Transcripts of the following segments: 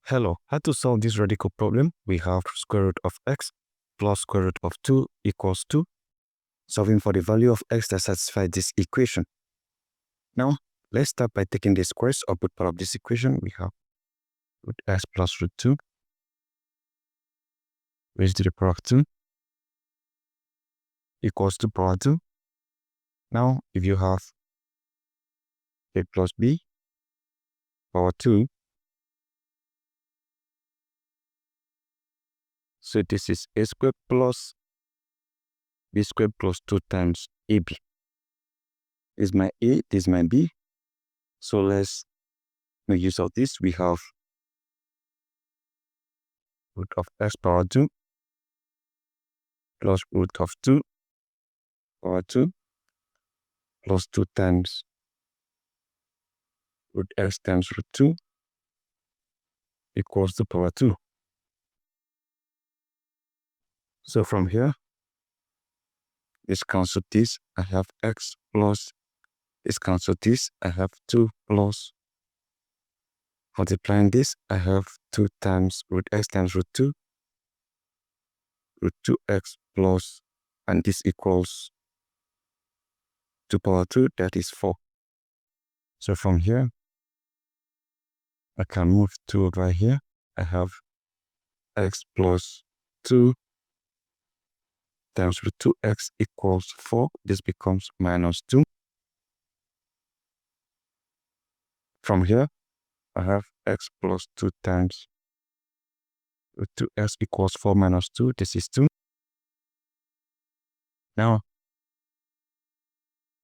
Hello, how to solve this radical problem? We have square root of x plus square root of 2 equals 2. Solving for the value of x that satisfies this equation. Now, let's start by taking the squares of both part of this equation. We have root x plus root 2 raised to the power of 2 equals to power 2. Now, if you have a plus b power 2, so this is a squared plus b squared plus 2 times ab. This is my a, this is my b. So let's make use of this. We have root of x power 2 plus root of 2 power 2 plus 2 times root x times root 2 equals to power 2. So from here, this cancels this, I have x plus, this cancels this, I have 2 plus, multiplying this, I have 2 times root x times root 2, root 2x plus, and this equals to power 2, that is 4. So from here, I can move 2 over here, I have x plus 2 times root 2x equals 4. This becomes minus 2. From here, I have x plus 2 times root 2x equals 4 minus 2. This is 2. Now,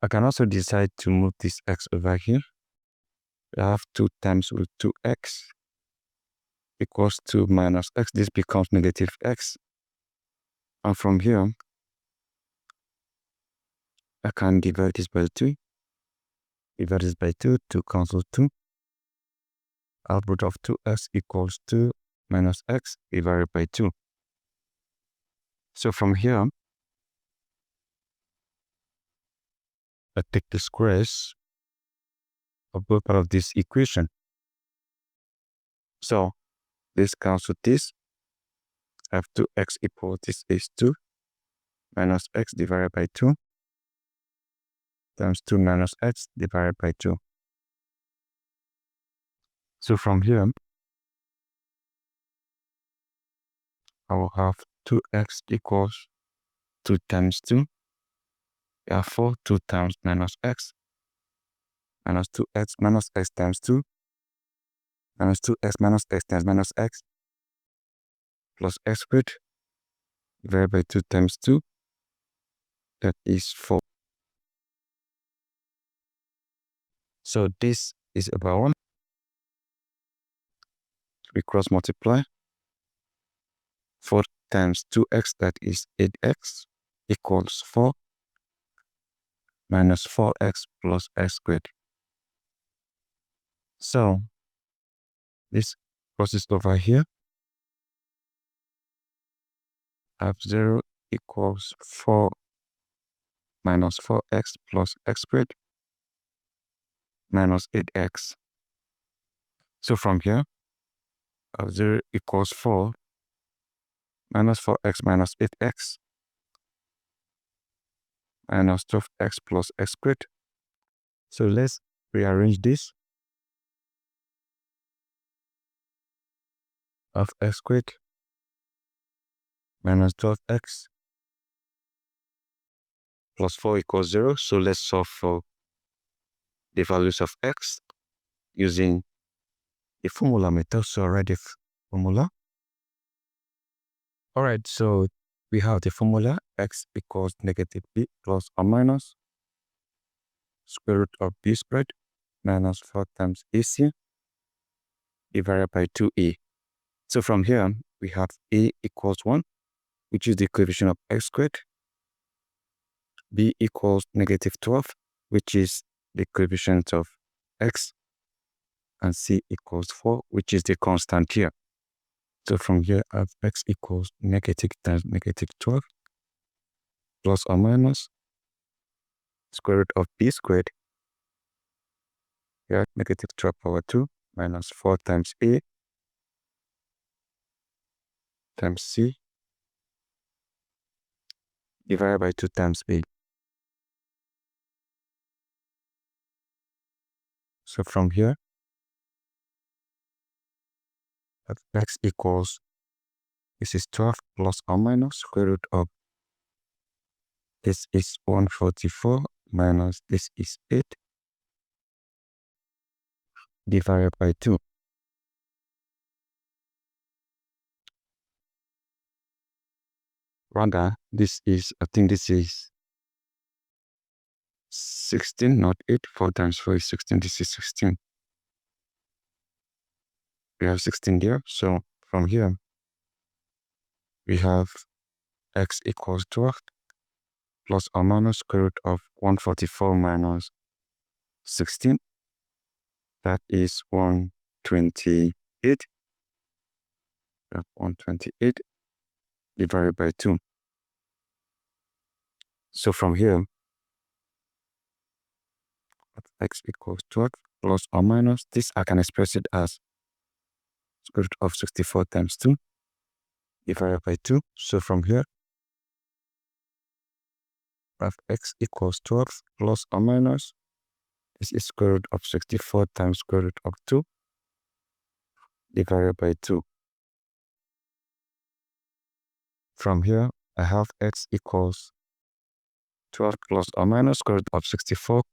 I can also decide to move this x over here. I have 2 times root 2x equals 2 minus x. This becomes negative x. And from here, I can divide this by 2. Divide this by 2 to cancel 2. Out root of 2x equals 2 minus x divided by 2. So from here, I take the squares of both parts of this equation. So this cancels this. I have 2x equals, this is 2 minus x divided by 2 times 2 minus x divided by 2. So from here, I will have 2x equals 2 times 2. Therefore, 2 times minus x minus 2x minus x times 2 minus 2x minus x times minus x plus x squared divided by 2 times 2. That is 4. So this is about 1. We cross multiply. 4 times 2x, that is 8x, equals 4 minus 4x plus x squared. So this crosses over here. I have 0 equals 4 minus 4x plus x squared minus 8x. So from here, I have 0 equals 4 minus 4x minus 8x minus 12x plus x squared. So let's rearrange this. Of x squared minus 12x plus 4 equals 0. So let's solve for the values of x using the formula method. So write the formula. Alright, so we have the formula x equals negative b plus or minus square root of b squared minus 4 times ac divided by 2a. So from here, we have a equals 1, which is the coefficient of x squared. B equals negative 12, which is the coefficient of x. And c equals 4, which is the constant here. So from here, I have x equals negative times negative 12 plus or minus square root of b squared. Here, negative 12 power 2 minus 4 times a times C divided by 2 times B. So from here, x equals, this is 12 plus or minus square root of, this is 144 minus this is 8 divided by 2. Rather, this is, I think this is 16, not 8. 4 times 4 is 16. This is 16. We have 16 there. So from here, we have x equals 12 plus or minus square root of 144 minus 16. That is 128. We have 128 divided by 2. So from here, x equals 12 plus or minus, this I can express it as square root of 64 times 2 divided by 2. So from here, we have x equals 12 plus or minus, this is square root of 64 times square root of 2 divided by 2. From here, I have x equals 12 plus or minus square root of 64.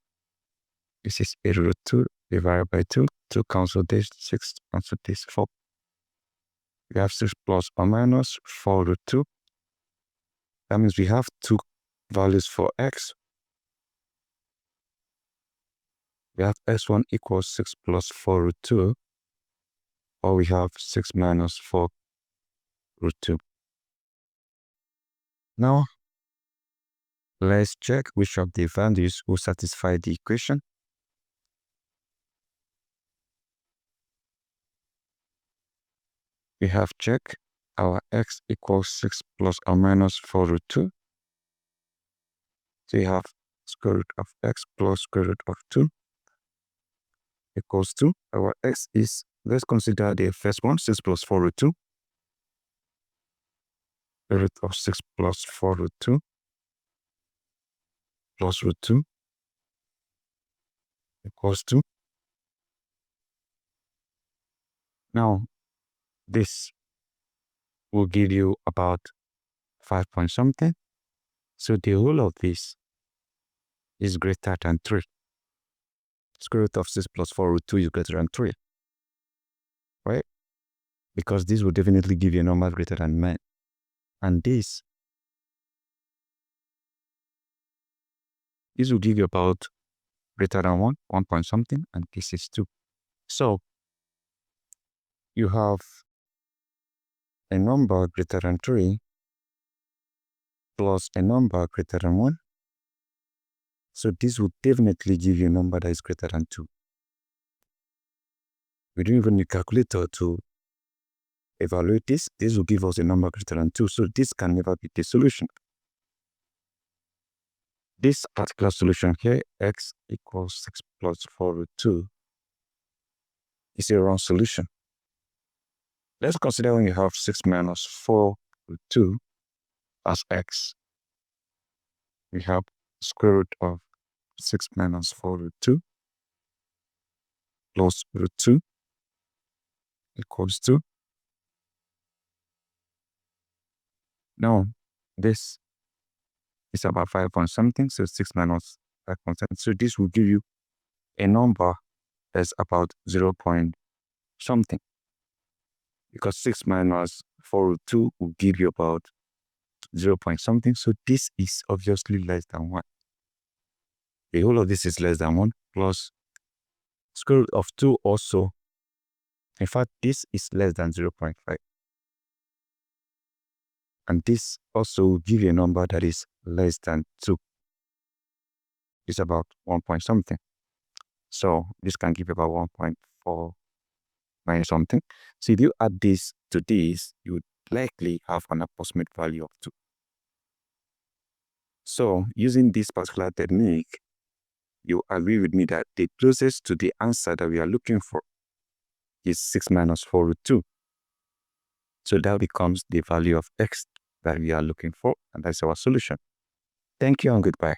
This is 8 root 2 divided by 2. 2 cancel this, 6 cancel this, 4. We have 6 plus or minus 4 root 2. That means we have two values for x. We have x1 equals 6 plus 4 root 2, or we have 6 minus 4 root 2. Now, let's check which of the values will satisfy the equation. We have checked our x equals 6 plus or minus 4 root 2. So we have square root of x plus square root of 2 equals 2. Our x is, let's consider the first one, 6 plus 4 root 2. The root of 6 plus 4 root 2 plus root 2 equals 2. Now, this will give you about 5 point something. So the whole of this is greater than 3. Square root of 6 plus 4 root 2 is greater than 3. Right? Because this will definitely give you a number greater than 9. And this will give you about greater than 1 point something, and this is 2. So you have a number greater than 3 plus a number greater than 1. So this will definitely give you a number that is greater than 2. We don't even need a calculator to evaluate this. This will give us a number greater than 2. So this can never be the solution. This particular solution here, x equals 6 plus 4 root 2, is a wrong solution. Let's consider when you have 6 minus 4 root 2 as x. We have square root of 6 minus 4 root 2 plus root 2 equals 2. Now, this is about 5 point something, so 6 minus 5 point something. So this will give you a number that's about 0 point something. Because 6 minus 4 root 2 will give you about 0 point something. So this is obviously less than 1. The whole of this is less than 1 plus square root of 2 also. In fact, this is less than 0 0.5. And this also will give you a number that is less than 2. It's about 1 point something. So this can give you about 1.4 minus something. So if you add this to this, you would likely have an approximate value of 2. So using this particular technique, you agree with me that the closest to the answer that we are looking for is 6 minus 4 root 2. So that becomes the value of x that we are looking for, and that's our solution. Thank you and goodbye.